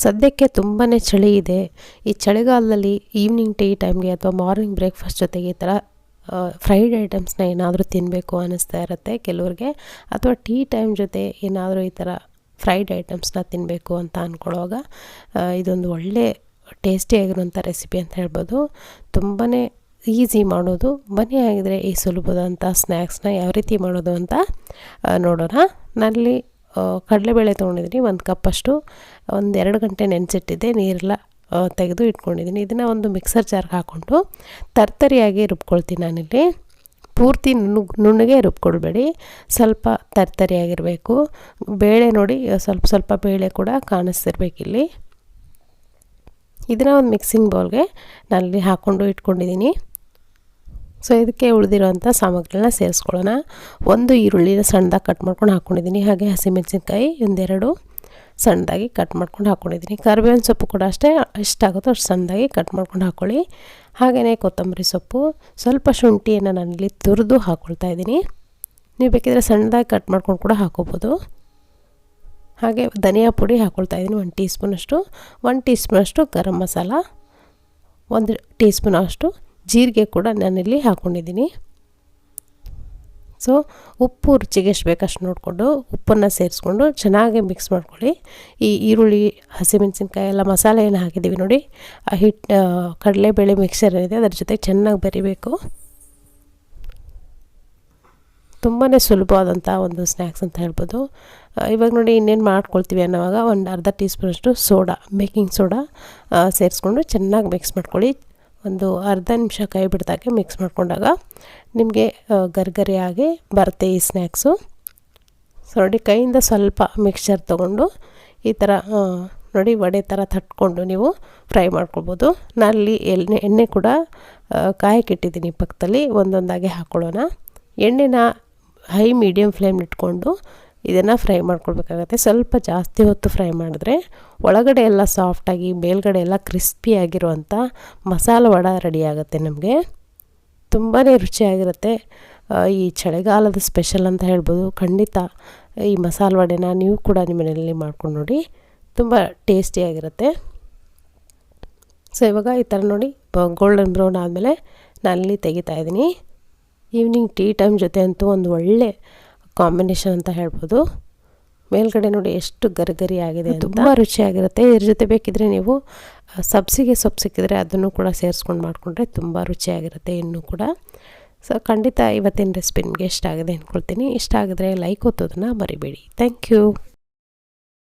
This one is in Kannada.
ಸದ್ಯಕ್ಕೆ ತುಂಬಾ ಚಳಿ ಇದೆ. ಈ ಚಳಿಗಾಲದಲ್ಲಿ ಈವ್ನಿಂಗ್ ಟೀ ಟೈಮ್ಗೆ ಅಥವಾ ಮಾರ್ನಿಂಗ್ ಬ್ರೇಕ್ಫಾಸ್ಟ್ ಜೊತೆಗೆ ಈ ಥರ ಫ್ರೈಡ್ ಐಟಮ್ಸ್ನ ಏನಾದರೂ ತಿನ್ನಬೇಕು ಅನ್ನಿಸ್ತಾ ಇರುತ್ತೆ ಕೆಲವ್ರಿಗೆ, ಅಥವಾ ಟೀ ಟೈಮ್ ಜೊತೆ ಏನಾದರೂ ಈ ಥರ ಫ್ರೈಡ್ ಐಟಮ್ಸ್ನ ತಿನ್ನಬೇಕು ಅಂತ ಅಂದ್ಕೊಳ್ಳುವಾಗ ಇದೊಂದು ಒಳ್ಳೆ ಟೇಸ್ಟಿಯಾಗಿರುವಂಥ ರೆಸಿಪಿ ಅಂತ ಹೇಳ್ಬೋದು. ತುಂಬಾ ಈಸಿ ಮಾಡೋದು. ಬನ್ನಿ ಆಗಿದ್ರೆ ಈ ಸುಲಭದಂಥ ಸ್ನ್ಯಾಕ್ಸ್ನ ಯಾವ ರೀತಿ ಮಾಡೋದು ಅಂತ ನೋಡೋಣ. ನಾನಲ್ಲಿ ಕಡಲೆಬೇಳೆ ತೊಗೊಂಡಿದ್ದೀನಿ, 1 ಕಪ್ಪಷ್ಟು. 1-2 ಗಂಟೆ ನೆನೆಸಿಟ್ಟಿದ್ದೆ, ನೀರೆಲ್ಲ ತೆಗೆದು ಇಟ್ಕೊಂಡಿದ್ದೀನಿ. ಇದನ್ನು ಒಂದು ಮಿಕ್ಸರ್ ಜಾರ್ಗೆ ಹಾಕ್ಕೊಂಡು ತರ್ತರಿಯಾಗಿ ರುಬ್ಕೊಳ್ತೀನಿ. ನಾನಿಲ್ಲಿ ಪೂರ್ತಿ ನುಣ್ಣಗೆ ರುಬ್ಕೊಳ್ಬೇಡಿ, ಸ್ವಲ್ಪ ತರ್ತರಿಯಾಗಿರಬೇಕು. ಬೇಳೆ ನೋಡಿ, ಸ್ವಲ್ಪ ಬೇಳೆ ಕೂಡ ಕಾಣಿಸ್ತಿರ್ಬೇಕಿಲ್ಲಿ. ಇದನ್ನು ಒಂದು ಮಿಕ್ಸಿಂಗ್ ಬೌಲ್ಗೆ ನಾನಲ್ಲಿ ಹಾಕ್ಕೊಂಡು ಇಟ್ಕೊಂಡಿದ್ದೀನಿ. ಸೊ ಇದಕ್ಕೆ ಉಳಿದಿರೋಂಥ ಸಾಮಗ್ರಿಗಳನ್ನ ಸೇರಿಸ್ಕೊಳ್ಳೋಣ. 1 ಈರುಳ್ಳಿನ ಸಣ್ಣದಾಗಿ ಕಟ್ ಮಾಡ್ಕೊಂಡು ಹಾಕ್ಕೊಂಡಿದ್ದೀನಿ. ಹಾಗೆ ಹಸಿಮೆಣಸಿನ್ಕಾಯಿ 1-2 ಸಣ್ಣದಾಗಿ ಕಟ್ ಮಾಡ್ಕೊಂಡು ಹಾಕ್ಕೊಂಡಿದ್ದೀನಿ. ಕರಿಬೇವಿನ ಸೊಪ್ಪು ಕೂಡ ಅಷ್ಟೇ, ಎಷ್ಟಾಗುತ್ತೋ ಅಷ್ಟು ಸಣ್ಣದಾಗಿ ಕಟ್ ಮಾಡ್ಕೊಂಡು ಹಾಕ್ಕೊಳ್ಳಿ. ಹಾಗೆಯೇ ಕೊತ್ತಂಬರಿ ಸೊಪ್ಪು, ಸ್ವಲ್ಪ ಶುಂಠಿಯನ್ನು ನಾನಿಲ್ಲಿ ತುರಿದು ಹಾಕ್ಕೊಳ್ತಾ ಇದ್ದೀನಿ. ನೀವು ಬೇಕಿದ್ರೆ ಸಣ್ಣದಾಗಿ ಕಟ್ ಮಾಡ್ಕೊಂಡು ಕೂಡ ಹಾಕ್ಕೋಬೋದು. ಹಾಗೆ ಧನಿಯಾ ಪುಡಿ ಹಾಕ್ಕೊಳ್ತಾ ಇದ್ದೀನಿ 1 ಟೀ ಸ್ಪೂನಷ್ಟು. 1 ಟೀ ಸ್ಪೂನಷ್ಟು ಗರಂ ಮಸಾಲ, 1 ಟೀ ಸ್ಪೂನಷ್ಟು ಜೀರಿಗೆ ಕೂಡ ನಾನಿಲ್ಲಿ ಹಾಕ್ಕೊಂಡಿದ್ದೀನಿ. ಸೊ ಉಪ್ಪು ರುಚಿಗೆ ಎಷ್ಟು ಬೇಕಷ್ಟು ನೋಡಿಕೊಂಡು ಉಪ್ಪನ್ನು ಸೇರಿಸ್ಕೊಂಡು ಚೆನ್ನಾಗಿ ಮಿಕ್ಸ್ ಮಾಡ್ಕೊಳ್ಳಿ. ಈ ಈರುಳ್ಳಿ, ಹಸಿಮೆಣಸಿನ್ಕಾಯಿ ಎಲ್ಲ ಮಸಾಲೆ ಏನು ಹಾಕಿದ್ದೀವಿ ನೋಡಿ, ಆ ಕಡಲೆಬೇಳೆ ಮಿಕ್ಸರ್ ಏನಿದೆ ಅದರ ಜೊತೆ ಚೆನ್ನಾಗಿ ಬೆರಿಬೇಕು. ತುಂಬಾ ಸುಲಭವಾದಂಥ ಒಂದು ಸ್ನ್ಯಾಕ್ಸ್ ಅಂತ ಹೇಳ್ಬೋದು. ಇವಾಗ ನೋಡಿ ಇನ್ನೇನು ಮಾಡ್ಕೊಳ್ತೀವಿ ಅನ್ನೋವಾಗ 1 ಟೀ ಸ್ಪೂನಷ್ಟು ಸೋಡಾ, ಬೇಕಿಂಗ್ ಸೋಡಾ ಸೇರಿಸ್ಕೊಂಡು ಚೆನ್ನಾಗಿ ಮಿಕ್ಸ್ ಮಾಡ್ಕೊಳ್ಳಿ. ಒಂದು ಅರ್ಧ ನಿಮಿಷ ಕೈ ಬಿಡ್ದಾಗೆ ಮಿಕ್ಸ್ ಮಾಡ್ಕೊಂಡಾಗ ನಿಮಗೆ ಗರಿಗರಿಯಾಗಿ ಬರುತ್ತೆ ಈ ಸ್ನ್ಯಾಕ್ಸು. ಸೊ ನೋಡಿ, ಕೈಯಿಂದ ಸ್ವಲ್ಪ ಮಿಕ್ಸ್ಚರ್ ತೊಗೊಂಡು ಈ ಥರ ನೋಡಿ ವಡೆ ಥರ ತಟ್ಕೊಂಡು ನೀವು ಫ್ರೈ ಮಾಡ್ಕೊಳ್ಬೋದು. ನಾನಲ್ಲಿ ಎಣ್ಣೆ ಕೂಡ ಕಾಯಕ್ಕಿಟ್ಟಿದ್ದೀನಿ ಪಕ್ಕದಲ್ಲಿ, ಒಂದೊಂದಾಗಿ ಹಾಕ್ಕೊಳ್ಳೋಣ. ಎಣ್ಣೆನ ಹೈ ಮೀಡಿಯಮ್ ಫ್ಲೇಮ್ ಇಟ್ಕೊಂಡು ಇದನ್ನು ಫ್ರೈ ಮಾಡ್ಕೊಳ್ಬೇಕಾಗತ್ತೆ. ಸ್ವಲ್ಪ ಜಾಸ್ತಿ ಹೊತ್ತು ಫ್ರೈ ಮಾಡಿದ್ರೆ ಒಳಗಡೆ ಎಲ್ಲ ಸಾಫ್ಟಾಗಿ ಮೇಲ್ಗಡೆ ಎಲ್ಲ ಕ್ರಿಸ್ಪಿಯಾಗಿರುವಂಥ ಮಸಾಲ ವಡೆ ರೆಡಿ ಆಗುತ್ತೆ. ನಮಗೆ ತುಂಬಾ ರುಚಿಯಾಗಿರುತ್ತೆ. ಈ ಚಳಿಗಾಲದ ಸ್ಪೆಷಲ್ ಅಂತ ಹೇಳ್ಬೋದು. ಖಂಡಿತ ಈ ಮಸಾಲ ವಡೆನ ನೀವು ಕೂಡ ನಿಮ್ಮ ಮನೆಯಲ್ಲಿ ಮಾಡ್ಕೊಂಡು ನೋಡಿ, ತುಂಬ ಟೇಸ್ಟಿಯಾಗಿರುತ್ತೆ. ಸೊ ಇವಾಗ ಈ ಥರ ನೋಡಿ ಗೋಲ್ಡನ್ ಬ್ರೌನ್ ಆದಮೇಲೆ ನಾನಿಲ್ಲಿ ತೆಗಿತಾ ಇದ್ದೀನಿ. ಈವ್ನಿಂಗ್ ಟೀ ಟೈಮ್ ಜೊತೆ ಅಂತೂ ಒಂದು ಒಳ್ಳೆ ಕಾಂಬಿನೇಷನ್ ಅಂತ ಹೇಳ್ಬೋದು. ಮೇಲ್ಗಡೆ ನೋಡಿ ಎಷ್ಟು ಗರಿಗರಿ ಆಗಿದೆ, ತುಂಬ ರುಚಿಯಾಗಿರುತ್ತೆ. ಇದ್ರ ಜೊತೆ ಬೇಕಿದ್ರೆ ನೀವು ಸಬ್ಸಿಗೆ ಸೊಪ್ಪು ಸಿಕ್ಕಿದ್ರೆ ಅದನ್ನು ಕೂಡ ಸೇರಿಸ್ಕೊಂಡು ಮಾಡಿಕೊಂಡ್ರೆ ತುಂಬ ರುಚಿಯಾಗಿರುತ್ತೆ ಇನ್ನೂ ಕೂಡ. ಸೊ ಖಂಡಿತ ಇವತ್ತಿನ ರೆಸಿಪಿ ನಿಮಗೆ ಇಷ್ಟ ಆಗಿದೆ ಅಂದ್ಕೊಳ್ತೀನಿ. ಇಷ್ಟ ಆಗಿದ್ರೆ ಲೈಕ್ ಒತ್ತೋದನ್ನು ಮರಿಬೇಡಿ. Thank you.